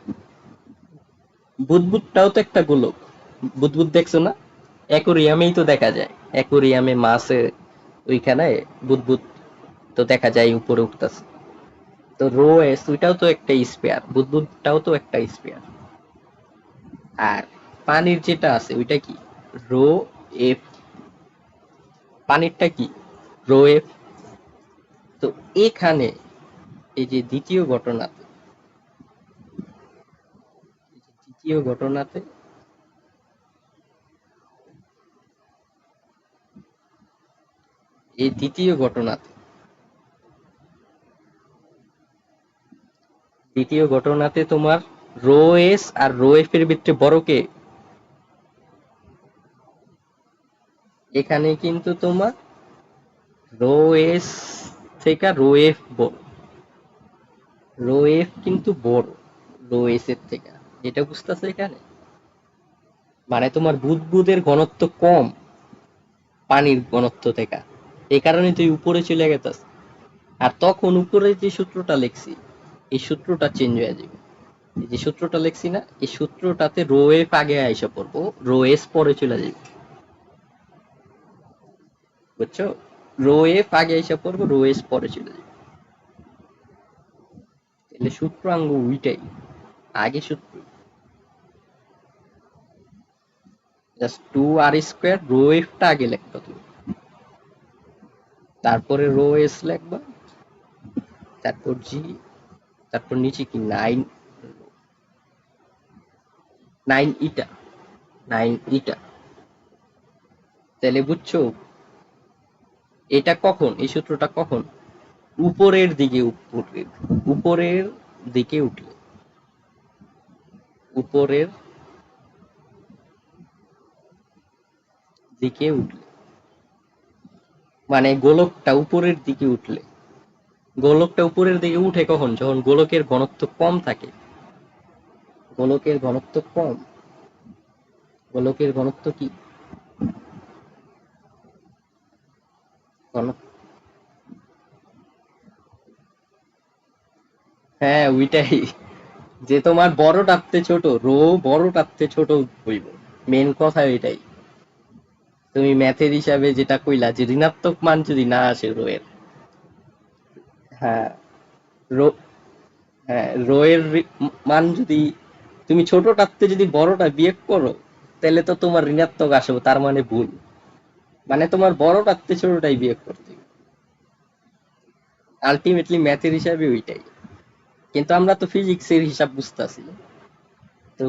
বুদবুদটাও তো একটা গোলক। বুদবুদ দেখছো না? অ্যাকোরিয়ামেই তো দেখা যায়। অ্যাকোরিয়ামে মাছে ওইখানে বুদবুদ তো দেখা যায় উপরে উঠতেছে। তো রো এস ওইটাও তো একটা স্পেয়ার, বুদবুদটাও তো একটা স্পেয়ার। আর পানির যেটা আছে ওইটা কি? Rho F. পানিরটা কি? Rho F. তো এখানে এই যে দ্বিতীয় ঘটনাতে, দ্বিতীয় ঘটনাতে এই দ্বিতীয় ঘটনাতে দ্বিতীয় ঘটনাতে তোমার রো এস আর রো এফ এর ভিতরে বড় কে? এখানে কিন্তু তোমার রো এস থেকে রো এফ বড়। রো এফ কিন্তু বড় রো এস এর থেকে। এটা বুঝতেছো এখানে? মানে তোমার বুদবুদের ঘনত্ব কম পানির ঘনত্ব থেকে, এই কারণে তুই উপরে চলে গেছাস। আর তখন উপরে যে সূত্রটা লিখছি, এই সূত্রটা চেঞ্জ হয়ে যাবে। এই যে সূত্রটা লিখছি না, এই সূত্রটাতে রো এফ আগে আইসা পড়বো, রো এস পরে চলে যাবে। বুঝছো? রো এফ আগে আইসা পড়বো, রো এস পরে চলে যাবে। তাহলে সূত্র আঙ্গু উইটাই। আগে সূত্র জাস্ট টু আর স্কোয়ার, রো এফটা আগে লিখবা তুমি, তারপরে রো এস লিখবা, তারপর জি, তারপর নিচে কি নাইন, নাইন ইটা, নাইন ইটা। তাহলে বুঝছো এটা কখন, এই সূত্রটা কখন উপরের দিকে উঠবে? উপরের দিকে উঠলে, উপরের দিকে উঠলে, মানে গোলকটা উপরের দিকে উঠলে। গোলকটা উপরের দিকে উঠে কখন? যখন গোলকের ঘনত্ব কম থাকে। গোলকের ঘনত্ব কম। গোলকের ঘনত্ব কি? ঘনত্ব। হ্যাঁ ওইটাই, যে তোমার বড়টাতে ছোট, রো বড়টাতে ছোট হইব। মেন কথা এটাই। তুমি ম্যাথের হিসাবে যেটা কইলা যে ঋণাত্মক মান যদি না আসে রো এর। হ্যাঁ। রো, হ্যাঁ রো এর মান যদি তুমি ছোটটাতে যদি বড়টা বিয়োগ করো, তাহলে তো তোমার ঋণাত্মক আসবে, তার মানে ভুল। মানে তোমার বড়টাতে ছোটটাই বিয়োগ করতে হবে। আলটিমেটলি ম্যাথের হিসাবে ওইটাই। কিন্তু আমরা তো ফিজিক্সের হিসাব বুঝতেছি। তো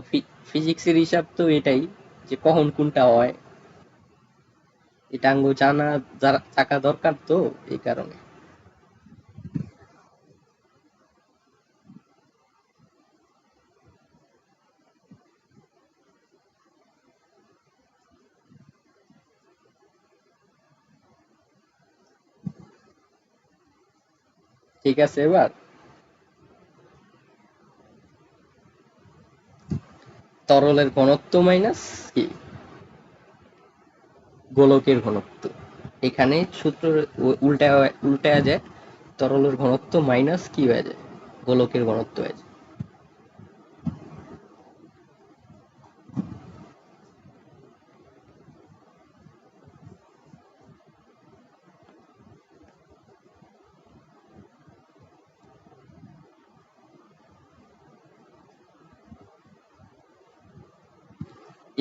ফিজিক্সের হিসাব তো এটাই, যে কখন কোনটা হয়, এটা আঙ্গো জানা থাকা দরকার, তো এই কারণে। ঠিক আছে, এবার তরলের ঘনত্ব মাইনাস কি? গোলকের ঘনত্ব। এখানে সূত্র উল্টা উল্টা যায়, তরলের ঘনত্ব মাইনাস কি হয়ে যায়? গোলকের ঘনত্ব হয়ে যায়।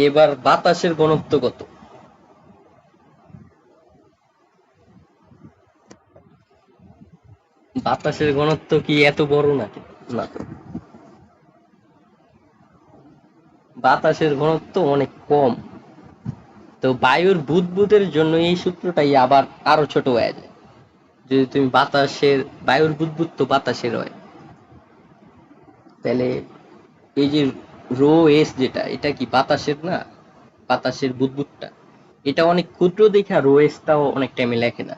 এবার বাতাসের ঘনত্ব কত? বাতাসের ঘনত্ব কি এত বড় নাকি? না তো। বাতাসের ঘনত্ব অনেক কম। তো বায়ুর বুদবুদের জন্য এই সূত্রটাই আবার আরো ছোট হয়ে যায়। যদি তুমি বাতাসের, বায়ুর বুদবুদ তো বাতাসের হয়, তাহলে এই যে রো এস যেটা, এটা কি বাতাসের না? বাতাসের বুদবুদটা এটা অনেক ক্ষুদ্র দেখা রো এসটাও অনেক টাইমে লেখে না।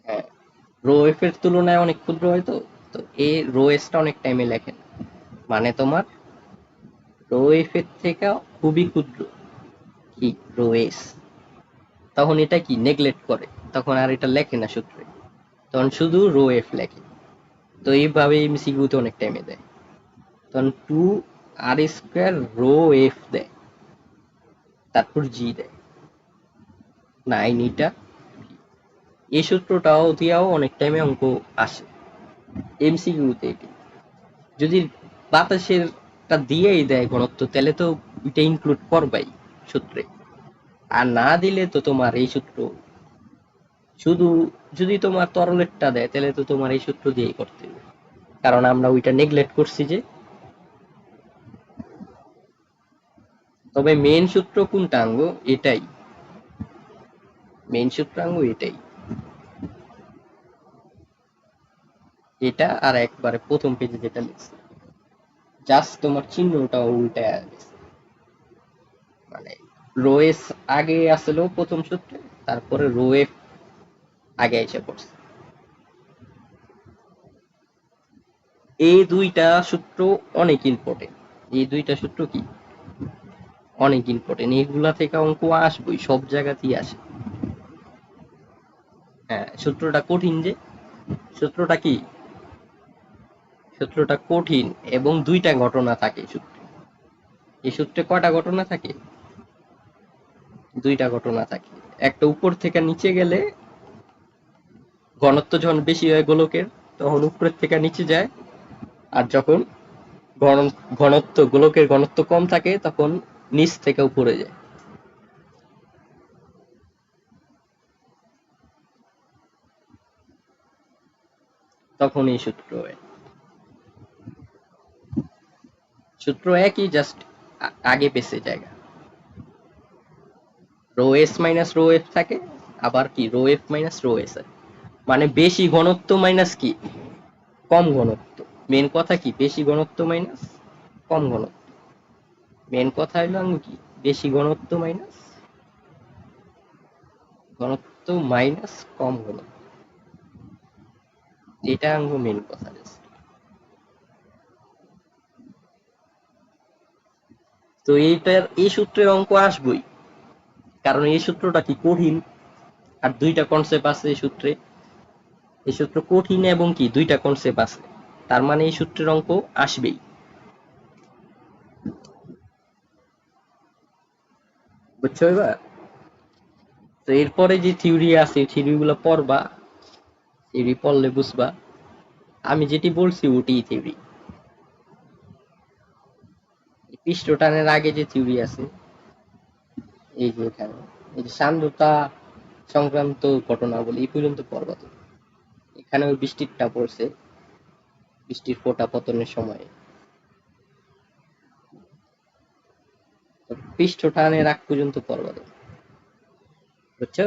হ্যাঁ, রো এফ এর তুলনায় অনেক ক্ষুদ্র হয় তো। তো এই রো এসটা অনেক টাইমে লেখে না, মানে তোমার রো এফ এর থেকে খুবই ক্ষুদ্র কি রো এস, তখন এটা কি নেগলেক্ট করে, তখন আর এটা লেখে না সূত্রে, তখন শুধু রো এফ লেখে। তো এইভাবে এমসিকিউতে অনেক টাইমে দেয়, তখন টু আর স্কোয়ার রো এফ দেয়, তারপর জি দেয়, নাইন এটা। এই সূত্রটাও দিয়েও অনেক টাইমে অঙ্ক আসে এমসিকিউতে। এটি যদি বাতাসের টা দিয়েই দেয় ঘনত্ব, তাহলে তো এটা ইনক্লুড করবাই সূত্রে, আর না দিলে তো তোমার এই সূত্র শুধু, যদি তোমার তরলেরটা দেয় তাহলে তো তোমার এই সূত্র দিয়েই করতে হবে, কারণ আমরা ওইটা নেগলেক্ট করছি যে। তবে মেন সূত্র কোনটা আঙ্গ, এটাই মেন সূত্রাঙ্গ, এটাই, এটা আর একবারে প্রথম পেজে যেটা লিখছে, জাস্ট তোমার চিহ্নটা উল্টে গেছে, মানে রো এস আগে আসলো প্রথম সূত্রে, তারপরে রো এফ আগে এসে পড়ছে। এই দুইটা সূত্র অনেক ইম্পর্টেন্ট, এই দুইটা সূত্র কি অনেক ইম্পর্টেন্ট, এইগুলা থেকে অঙ্ক আসবেই, সব জায়গাতেই আসে। হ্যাঁ, সূত্রটা কঠিন যে, সূত্রটা কি, সূত্রটা কঠিন এবং দুইটা ঘটনা থাকে সূত্রে। এই সূত্রে কয়টা ঘটনা থাকে, দুইটা ঘটনা থাকে। একটা উপর থেকে নিচে গেলে ঘনত্ব যখন বেশি হয় গোলকের, তখন উপরের থেকে নিচে যায়, আর যখন ঘনত্ব গোলকের ঘনত্ব কম থাকে তখন নিচ থেকে উপরে যায়, তখন এই সূত্র হয়। সূত্র একই, জাস্ট আগে পেছে জায়গা, rho S minus rho F থাকে, আবার কি rho F minus rho S, মানে বেশি ঘনত্ব মাইনাস কি কম ঘনত্ব। মেন কথা কি বেশি ঘনত্ব মাইনাস কম ঘনত্ব, মেন কথা হলো আমি কি বেশি ঘনত্ব মাইনাস কম ঘনত্ব, এটা আঙ্গু মেন কথা। তো এইটার এই সূত্রের অঙ্ক আসবই, কারণ এই সূত্রটা কি কঠিন, আর দুইটা কনসেপ্ট আছে এই সূত্রে, এই সূত্র কঠিন এবং কি দুইটা কনসেপ্ট আছে, তার মানে এই সূত্রের অঙ্ক আসবেই। বুঝছো এবার? তো এরপরে যে থিওরি আছে থিওরি গুলো পড়বা, থিওরি পড়লে বুঝবা, আমি যেটি বলছি ওটি থিওরি। পৃষ্ঠ টানের আগে যে থিওরি আছে, এই যে এখানে, এই যে সান্দ্রতা সংক্রান্ত ঘটনা বলি এই পর্যন্ত পড়বা। তো এখানে ওই বৃষ্টিরটা পড়ছে, বৃষ্টির ফোঁটা পতনের সময়, পৃষ্ঠ টানের আগ পর্যন্ত পড়বা। তো বুঝছো?